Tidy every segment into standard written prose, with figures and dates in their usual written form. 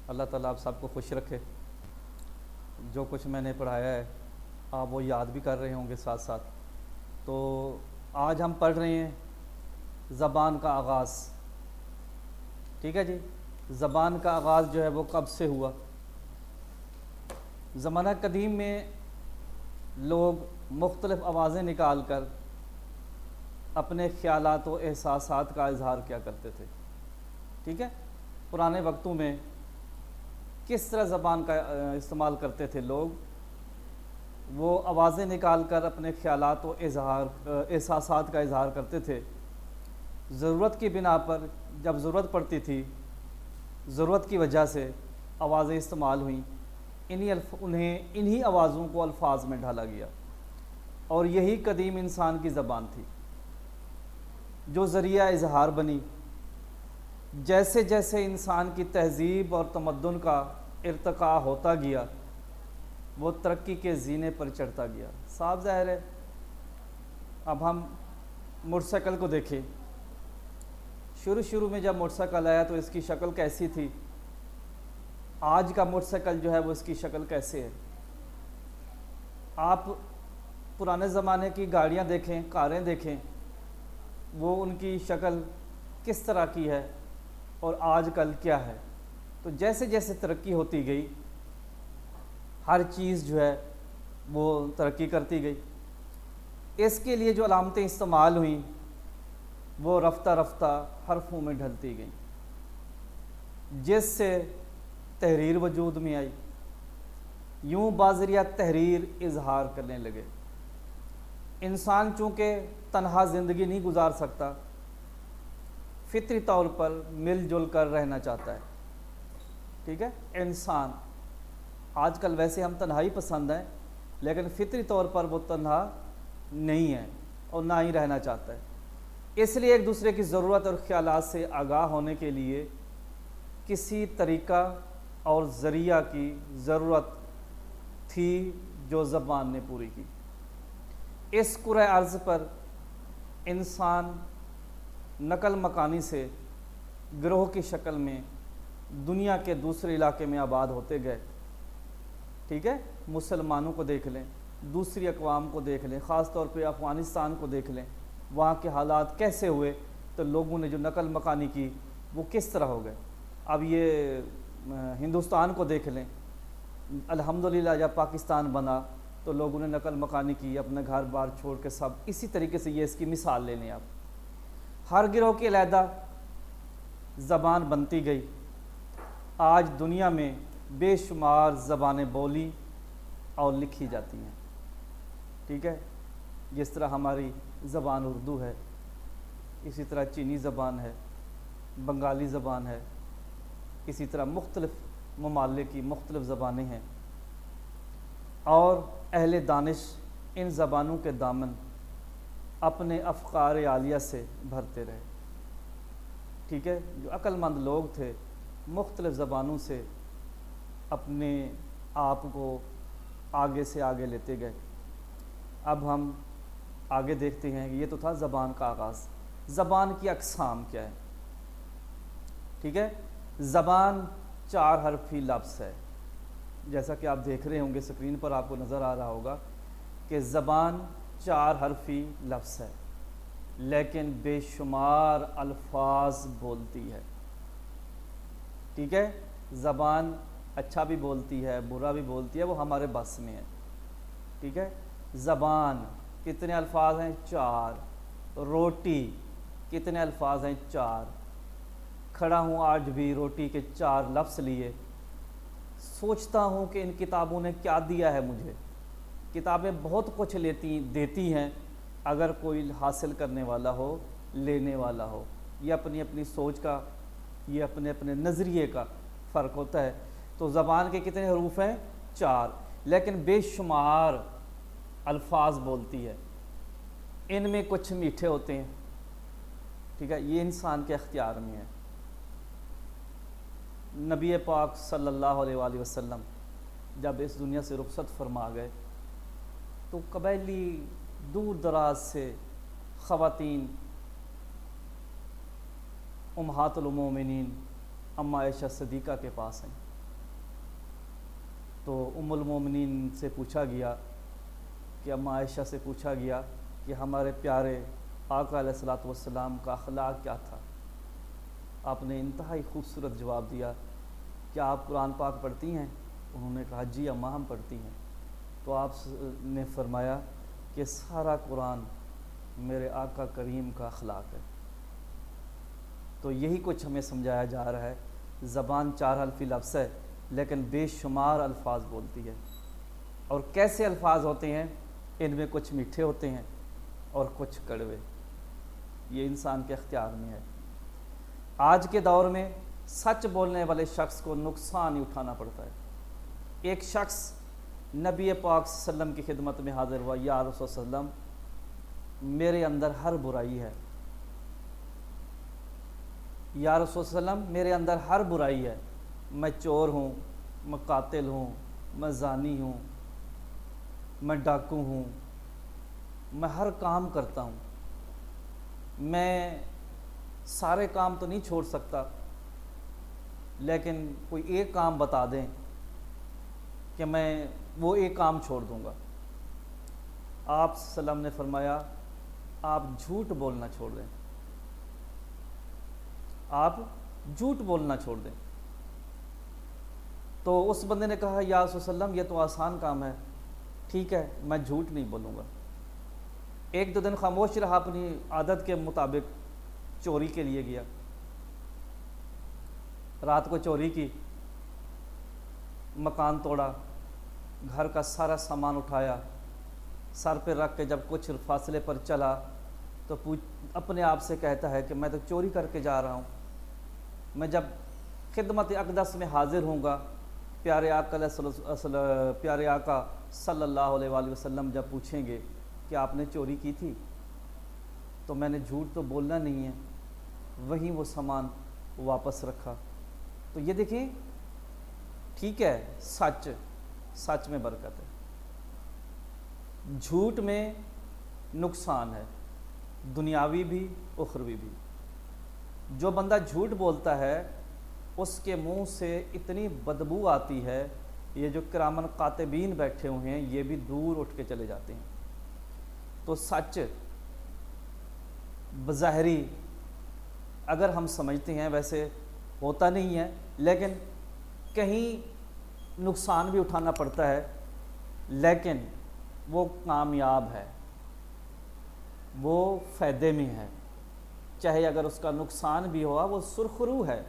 اللہ تعالیٰ آپ سب کو خوش رکھے۔ جو کچھ میں نے پڑھایا ہے آپ وہ یاد بھی کر رہے ہوں گے ساتھ ساتھ۔ تو آج ہم پڑھ رہے ہیں زبان کا آغاز۔ ٹھیک ہے جی، زبان کا آغاز جو ہے وہ کب سے ہوا؟ زمانہ قدیم میں لوگ مختلف آوازیں نکال کر اپنے خیالات و احساسات کا اظہار کیا کرتے تھے۔ ٹھیک ہے، پرانے وقتوں میں کس طرح زبان کا استعمال کرتے تھے لوگ؟ وہ آوازیں نکال کر اپنے خیالات و احساسات کا اظہار کرتے تھے۔ ضرورت کی بنا پر جب ضرورت پڑتی تھی، ضرورت کی وجہ سے آوازیں استعمال ہوئیں، انہی آوازوں کو الفاظ میں ڈھالا گیا، اور یہی قدیم انسان کی زبان تھی جو ذریعہ اظہار بنی۔ جیسے جیسے انسان کی تہذیب اور تمدن کا ارتقاء ہوتا گیا وہ ترقی کے زینے پر چڑھتا گیا۔ صاف ظاہر ہے، اب ہم موٹر سائیکل کو دیکھیں۔ شروع میں جب موٹر سائیکل آیا تو اس کی شکل کیسی تھی؟ آج کا موٹر سائیکل جو ہے وہ اس کی شکل کیسے ہے؟ آپ پرانے زمانے کی گاڑیاں دیکھیں، کاریں دیکھیں، وہ ان کی شکل کس طرح کی ہے اور آج کل کیا ہے؟ تو جیسے جیسے ترقی ہوتی گئی ہر چیز جو ہے وہ ترقی کرتی گئی۔ اس کے لیے جو علامتیں استعمال ہوئیں وہ رفتہ رفتہ حرفوں میں ڈھلتی گئیں، جس سے تحریر وجود میں آئی۔ یوں بازریہ تحریر اظہار کرنے لگے۔ انسان چونکہ تنہا زندگی نہیں گزار سکتا، فطری طور پر مل جل کر رہنا چاہتا ہے۔ ٹھیک ہے، انسان آج کل ویسے ہم تنہائی پسند ہیں، لیکن فطری طور پر وہ تنہا نہیں ہے اور نہ ہی رہنا چاہتا ہے۔ اس لیے ایک دوسرے کی ضرورت اور خیالات سے آگاہ ہونے کے لیے کسی طریقہ اور ذریعہ کی ضرورت تھی جو زبان نے پوری کی۔ اس کرۂ ارض پر انسان نقل مکانی سے گروہ کی شکل میں دنیا کے دوسرے علاقے میں آباد ہوتے گئے۔ ٹھیک ہے، مسلمانوں کو دیکھ لیں، دوسری اقوام کو دیکھ لیں، خاص طور پہ افغانستان کو دیکھ لیں، وہاں کے حالات کیسے ہوئے، تو لوگوں نے جو نقل مکانی کی وہ کس طرح ہو گئے۔ اب یہ ہندوستان کو دیکھ لیں، الحمدللہ جب پاکستان بنا تو لوگوں نے نقل مکانی کی، اپنا گھر بار چھوڑ کے سب اسی طریقے سے، یہ اس کی مثال لے لیں آپ۔ ہر گروہ کی علیحدہ زبان بنتی گئی۔ آج دنیا میں بے شمار زبانیں بولی اور لکھی جاتی ہیں۔ ٹھیک ہے، جس طرح ہماری زبان اردو ہے، اسی طرح چینی زبان ہے، بنگالی زبان ہے، اسی طرح مختلف ممالک کی مختلف زبانیں ہیں، اور اہل دانش ان زبانوں کے دامن اپنے افکار عالیہ سے بھرتے رہے۔ ٹھیک ہے، جو عقل مند لوگ تھے مختلف زبانوں سے اپنے آپ کو آگے سے آگے لیتے گئے۔ اب ہم آگے دیکھتے ہیں کہ یہ تو تھا زبان کا آغاز۔ زبان کی اقسام کیا ہے؟ ٹھیک ہے، زبان 4 حرفی لفظ ہے، جیسا کہ آپ دیکھ رہے ہوں گے سکرین پر آپ کو نظر آ رہا ہوگا کہ زبان 4 حرفی لفظ ہے، لیکن بے شمار الفاظ بولتی ہے۔ ٹھیک ہے، زبان اچھا بھی بولتی ہے، برا بھی بولتی ہے، وہ ہمارے بس میں ہے۔ ٹھیک ہے، زبان کتنے الفاظ ہیں؟ 4۔ روٹی کتنے الفاظ ہیں؟ 4۔ کھڑا ہوں آج بھی روٹی کے 4 لفظ لیے، سوچتا ہوں کہ ان کتابوں نے کیا دیا ہے مجھے۔ کتابیں بہت کچھ دیتی ہیں اگر کوئی حاصل کرنے والا ہو، لینے والا ہو۔ یہ اپنی اپنی سوچ کا، یہ اپنے اپنے نظریے کا فرق ہوتا ہے۔ تو زبان کے کتنے حروف ہیں؟ 4، لیکن بے شمار الفاظ بولتی ہے۔ ان میں کچھ میٹھے ہوتے ہیں، ٹھیک ہے، یہ انسان کے اختیار میں ہے۔ نبی پاک صلی اللہ علیہ وآلہ وسلم جب اس دنیا سے رخصت فرما گئے تو قبائلی دور دراز سے خواتین امہات المومنین اما عائشہ صدیقہ کے پاس ہیں۔ تو ام المومنین سے پوچھا گیا کہ اما عائشہ سے پوچھا گیا کہ ہمارے پیارے آقا علیہ الصلوۃ والسلام کا اخلاق کیا تھا؟ آپ نے انتہائی خوبصورت جواب دیا کہ آپ قرآن پاک پڑھتی ہیں؟ انہوں نے کہا جی اماں ہم پڑھتی ہیں۔ تو آپ نے فرمایا کہ سارا قرآن میرے آقا کریم کا اخلاق ہے۔ تو یہی کچھ ہمیں سمجھایا جا رہا ہے۔ زبان 4 حرفی لفظ ہے لیکن بے شمار الفاظ بولتی ہے، اور کیسے الفاظ ہوتے ہیں؟ ان میں کچھ میٹھے ہوتے ہیں اور کچھ کڑوے، یہ انسان کے اختیار میں ہے۔ آج کے دور میں سچ بولنے والے شخص کو نقصان ہی اٹھانا پڑتا ہے۔ ایک شخص نبی پاک صلی اللہ علیہ وسلم کی خدمت میں حاضر ہوا، یا رسول صلی اللہ علیہ وسلم میرے اندر ہر برائی ہے، یا رسول صلی اللہ علیہ وسلم میرے اندر ہر برائی ہے، میں چور ہوں، میں قاتل ہوں، میں زانی ہوں، میں ڈاکو ہوں، میں ہر کام کرتا ہوں، میں سارے کام تو نہیں چھوڑ سکتا، لیکن کوئی ایک کام بتا دیں کہ میں وہ ایک کام چھوڑ دوں گا۔ آپ صلی اللہ علیہ وسلم نے فرمایا آپ جھوٹ بولنا چھوڑ دیں، آپ جھوٹ بولنا چھوڑ دیں۔ تو اس بندے نے کہا یا رسول اللہ علیہ وسلم یہ تو آسان کام ہے، ٹھیک ہے میں جھوٹ نہیں بولوں گا۔ ایک دو دن خاموش رہا، اپنی عادت کے مطابق چوری کے لیے گیا، رات کو چوری کی، مکان توڑا، گھر کا سارا سامان اٹھایا، سر پہ رکھ کے جب کچھ فاصلے پر چلا تو اپنے آپ سے کہتا ہے کہ میں تو چوری کر کے جا رہا ہوں، میں جب خدمت اقدس میں حاضر ہوں گا، پیارے آقا صلی اللہ علیہ وآلہ وسلم جب پوچھیں گے کہ آپ نے چوری کی تھی، تو میں نے جھوٹ تو بولنا نہیں ہے، وہیں وہ سامان واپس رکھا۔ تو یہ دیکھیں، ٹھیک ہے سچ میں برکت ہے، جھوٹ میں نقصان ہے، دنیاوی بھی اخروی بھی۔ جو بندہ جھوٹ بولتا ہے اس کے منہ سے اتنی بدبو آتی ہے، یہ جو کرامن کاتبین بیٹھے ہوئے ہیں یہ بھی دور اٹھ کے چلے جاتے ہیں۔ تو سچ بظاہری اگر ہم سمجھتے ہیں، ویسے ہوتا نہیں ہے، لیکن کہیں نقصان بھی اٹھانا پڑتا ہے، لیکن وہ کامیاب ہے، وہ فائدے میں ہے، چاہے اگر اس کا نقصان بھی ہوا وہ سرخرو ہے،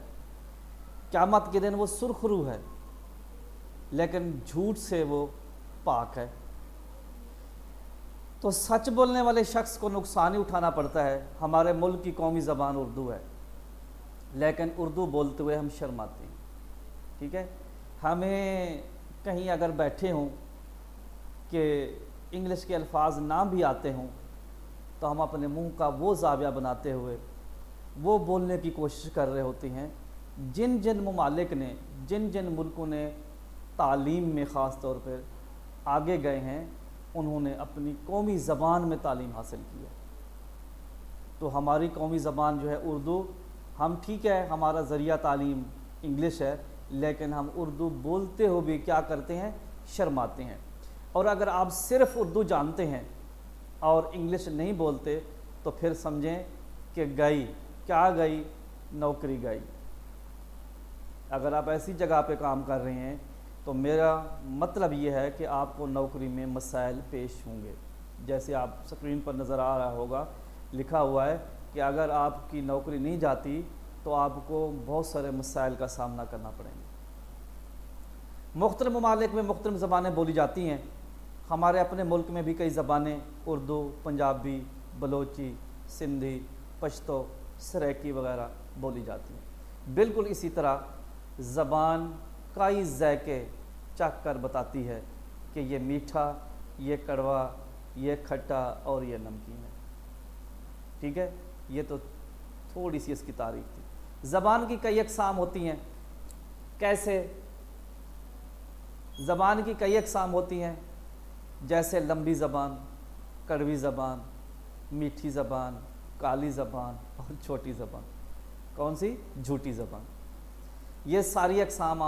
قیامت کے دن وہ سرخرو ہے، لیکن جھوٹ سے وہ پاک ہے۔ تو سچ بولنے والے شخص کو نقصان ہی اٹھانا پڑتا ہے۔ ہمارے ملک کی قومی زبان اردو ہے، لیکن اردو بولتے ہوئے ہم شرماتے ہیں، ٹھیک ہے۔ ہمیں کہیں اگر بیٹھے ہوں کہ انگلش کے الفاظ نہ بھی آتے ہوں تو ہم اپنے منہ کا وہ زاویہ بناتے ہوئے وہ بولنے کی کوشش کر رہے ہوتے ہیں۔ جن جن ممالک نے، جن جن ملکوں نے تعلیم میں خاص طور پر آگے گئے ہیں، انہوں نے اپنی قومی زبان میں تعلیم حاصل کی ہے۔ تو ہماری قومی زبان جو ہے اردو، ہم ٹھیک ہے ہمارا ذریعہ تعلیم انگلش ہے، لیکن ہم اردو بولتے ہوئے بھی کیا کرتے ہیں؟ شرماتے ہیں۔ اور اگر آپ صرف اردو جانتے ہیں اور انگلش نہیں بولتے تو پھر سمجھیں کہ گئی کیا گئی، نوکری گئی۔ اگر آپ ایسی جگہ پہ کام کر رہے ہیں تو میرا مطلب یہ ہے کہ آپ کو نوکری میں مسائل پیش ہوں گے، جیسے آپ سکرین پر نظر آ رہا ہوگا لکھا ہوا ہے کہ اگر آپ کی نوکری نہیں جاتی تو آپ کو بہت سارے مسائل کا سامنا کرنا پڑیں گے۔ مختلف ممالک میں مختلف زبانیں بولی جاتی ہیں۔ ہمارے اپنے ملک میں بھی کئی زبانیں، اردو، پنجابی، بلوچی، سندھی، پشتو، سریکی وغیرہ بولی جاتی ہیں۔ بالکل اسی طرح زبان کئی ذائقے چکھ کر بتاتی ہے کہ یہ میٹھا، یہ کڑوا، یہ کھٹا اور یہ نمکین ہے، ٹھیک ہے۔ یہ تو تھوڑی سی اس کی تعریف تھی۔ زبان کی کئی اقسام ہوتی ہیں۔ کیسے؟ زبان کی کئی اقسام ہوتی ہیں، جیسے لمبی زبان، کڑوی زبان، میٹھی زبان، کالی زبان اور چھوٹی زبان۔ کون سی؟ جھوٹی زبان۔ یہ ساری اقسام